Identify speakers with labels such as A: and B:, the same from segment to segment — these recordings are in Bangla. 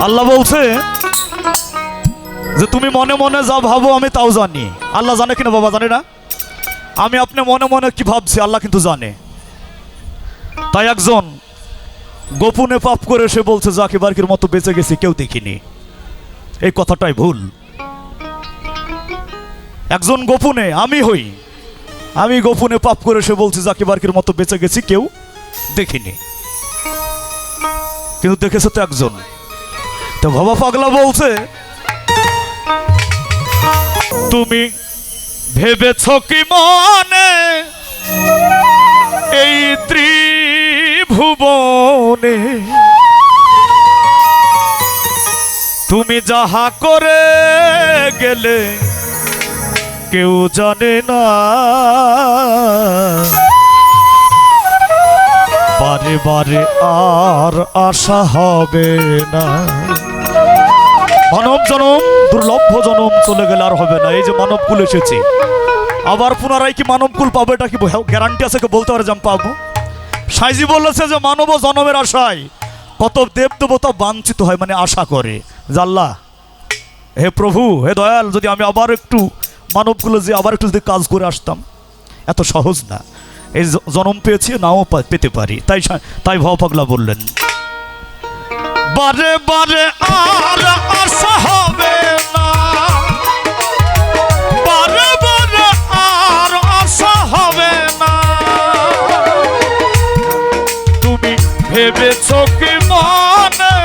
A: আল্লাহ বলছে যে তুমি মনে মনে যা ভাবো আমি তাও জানি। আল্লাহ জানে কিনা বাবা? জানে না। আমি আপনি মনে মনে কি ভাবছি আল্লাহ কিন্তু জানে। তাই একজন গোপনে পাপ করে সে বলছে জাকি বারকির মতো বেঁচে গেছি কেউ দেখিনি, এই কথাটাই ভুল। একজন গোপনে আমি গোপনে পাপ করে সে বলছে জাকি বারকির মতো বেঁচে গেছি কেউ দেখিনি, কিন্তু দেখেছে তো একজন। তো বাবা পাগলা বলছে তুমি ভেবেছ কি মনে এই ত্রিভুবনে তুমি যাহা করে গেলে কেউ জানে না, বারে বারে আর আশা হবে না। মানব জনম দুর্লভ জনম চলে গেলে আর হবে না। এই যে মানব কুল এসেছি, আবার পুনরায় কি মানব কুল পাবো এটা কি গ্যারান্টি আছে? বলতে পারে যে আমি পাবো? সাইজি বলেছে যে মানব জনমের আশায় কত দেব দেবতা বাঞ্ছিত হয়, মানে আশা করে যে আল্লাহ হে প্রভু হে দয়াল, যদি আমি আবার একটু মানবগুলো যে আবার একটু যদি কাজ করে আসতাম। এত সহজ না, এই জনম পেয়েছি নাও পেতে পারি। তাই ভাও পাগলা বললেন বারে বারে আর আশা হবে না, বারে বারে আর আশা হবে না। তুমি ভেবেছ কি মনে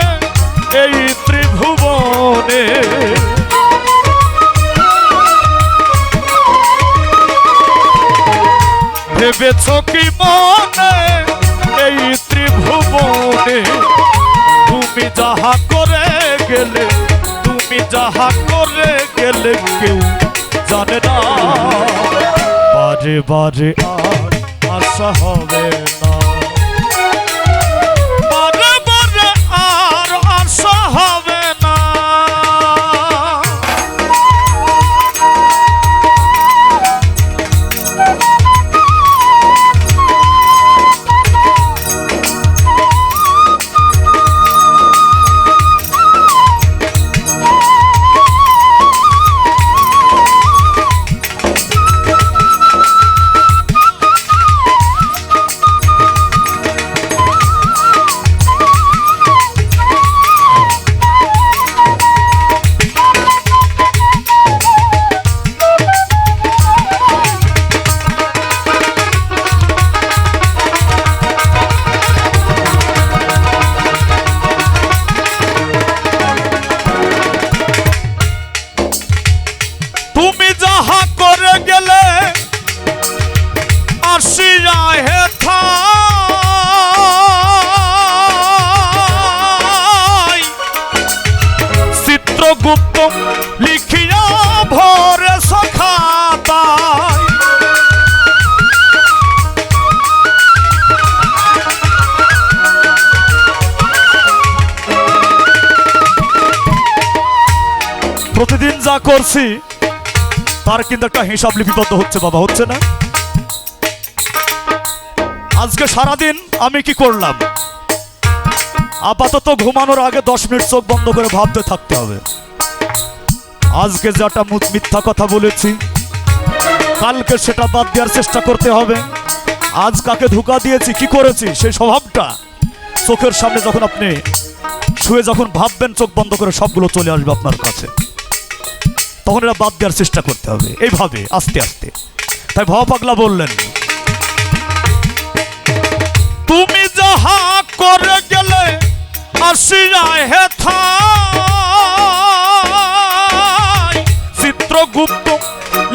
A: এই ত্রিভুবনে ভেবেছ কি মনে এই ত্রিভুবনে তুমি যাহা করে গেলে কেউ জানে না, বারে বারে আর আশা হবে না, বারে বারে আর আশা হবে না। তুমি যাহা করে গেলে আসিয়া হেথা চিত্রগুপ্ত লিখিয়া ভরে সখাতায়। প্রতিদিন যা করছি তার কিন্তু একটা হিসাব লিপিবদ্ধ হচ্ছে বাবা, হচ্ছে না? আজকে সারাদিন আমি কি করলাম? আপাতত ঘুমানোর আগে 10 মিনিট চোখ বন্ধ করে ভাবতে থাকতে হবে। আজকে যেটা মিথ্যা কথা বলেছি কালকে সেটা বাদ দেওয়ার চেষ্টা করতে হবে। আজ কাকে ধোঁকা দিয়েছি, কি করেছি, সেই স্বভাবটা চোখের সামনে যখন আপনি শুয়ে যখন ভাববেন চোখ বন্ধ করে সবগুলো চলে আসবে আপনার কাছে, তখন এটা বাদ দেওয়ার চেষ্টা করতে হবে এইভাবে আস্তে আস্তে। তাই ভাও পাগলা বললেন তুমি যাহা করে গেলে আসিয়া হেথা চিত্রগুপ্ত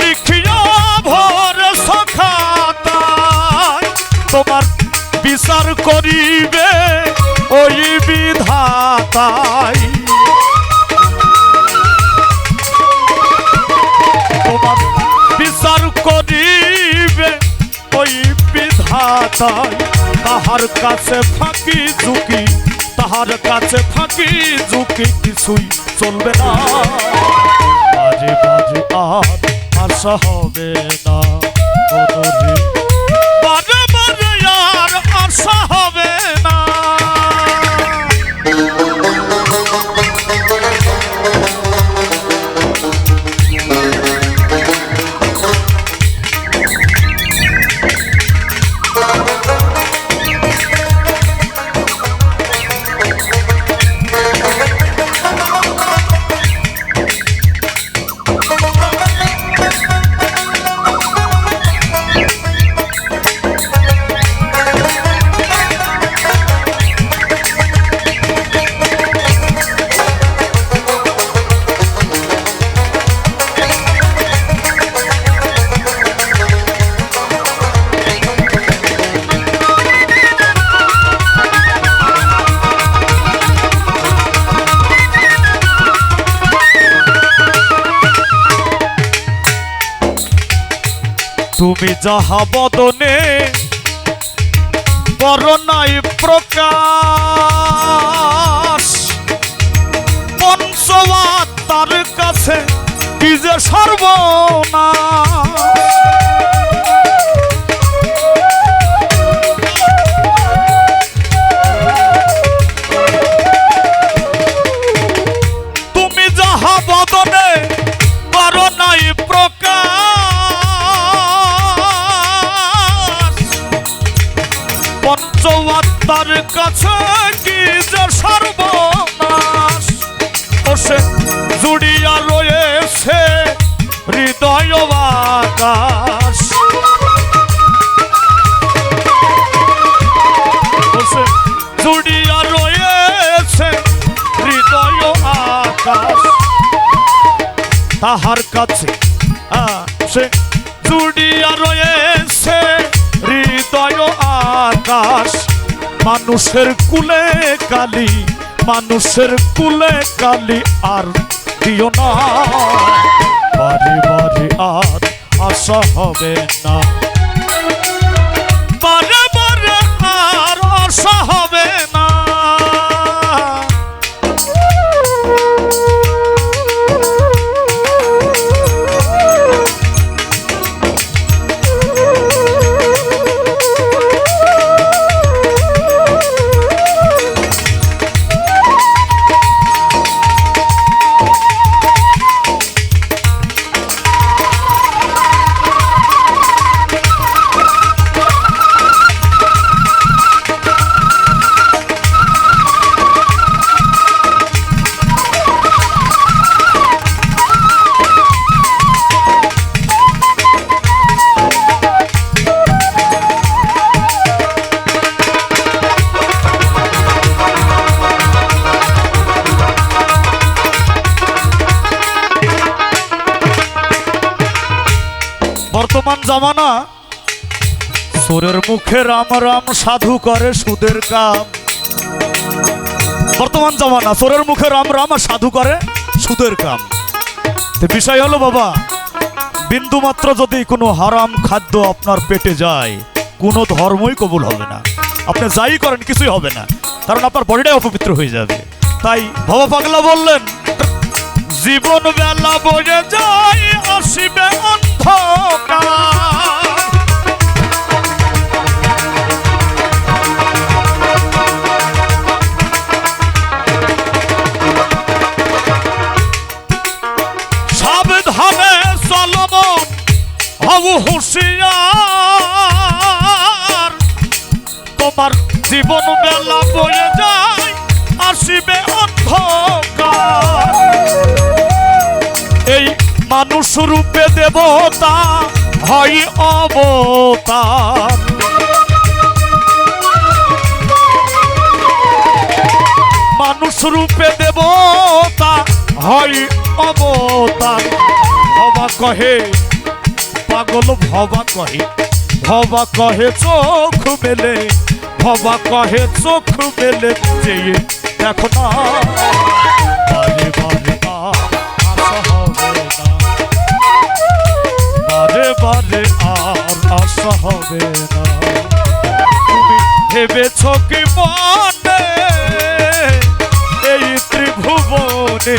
A: লিখিয়া ভরে সখাতায়। তোমার বিচার করিবে ওই বিধাতায়, তোমার বিচার করিবে ওই বিধাতায়। তাহার কাছে ফাঁকি ঝুঁকি, তাহার কাছে ফাঁকি ঝুঁকি কিছুই চলবে না, বাজে বাজে আর আশা হবে না, বাজে বাজে আর আশা হবে না। তুমি যাহা বদনে করোনাই প্রকাশ, পঞ্চমাত্মার কাছে কি যে সর্বনাশ। তুমি যাহা বদনে করোনাই প্রকাশ, পঞ্চমাত্মার কাছে কি যে সর্বনাশ। ও সে জুড়িয়া রয়েছে হৃদয় আকাশ, ও সে জুড়িয়া রয়েছে হৃদয় আকাশ। তাহার কাছে সে জুড়িয়া রয়েছে হৃদয় আকাশ। মানুষের কুলে কালি, মানুষের কুলে কালি আর দিও না, বারে বারে আর আশা হবে না, বারে বারে আর আশা হবে না। বর্তমান জামানা সুরের মুখে রাম রাম সাধু করে সুদের কাম। বর্তমান জামানা সুরের মুখে রাম রাম সাধু করে সুদের কাম। তো বিষয় হলো বাবা, বিন্দু মাত্র যদি কোনো হারাম খাদ্য আপনার পেটে যায়, কোনো ধর্মই কবুল হবে না। আপনি যাই করেন কিছুই হবে না, কারণ আপনার বডিটাই অপবিত্র হয়ে যাবে। তাই ভবা পাগলা বললেন, জীবন বেলা বয়ে যায় আসিবে অন্ধকার, সাবধানে চলমন হব হুঁশিয়ার। তোমার জীবন বেলা বয়ে যায় আসিবে অন্ধকার। এই মানুষ রূপে দেবতা হয় অবতার, মানুষ রূপে দেবতা হয় অবতার। ভবা কহে পাগল, ভবা কহে, ভবা কহে চোখ মেলে, ভবা কহে চোখ মেলে চেয়ে দেখো না, বারে বারে আশা হবে না, বারে বারে আর আশা হবে না। তুমি ভেবেছ কি মনে এই ত্রিভুবনে,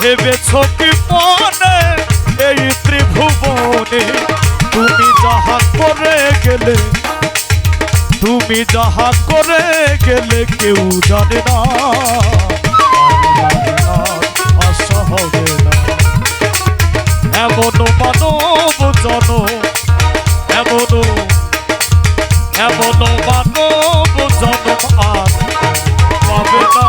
A: ভেবেছ কি মনে এই ত্রিভুবনে, তুমি যাহা করে গেলে, তুমি যাহা করে গেলে কেউ জানে না, আশা হবে না। এমন মানব জন, এমন এমন মানব জন্ম আর পাবে না।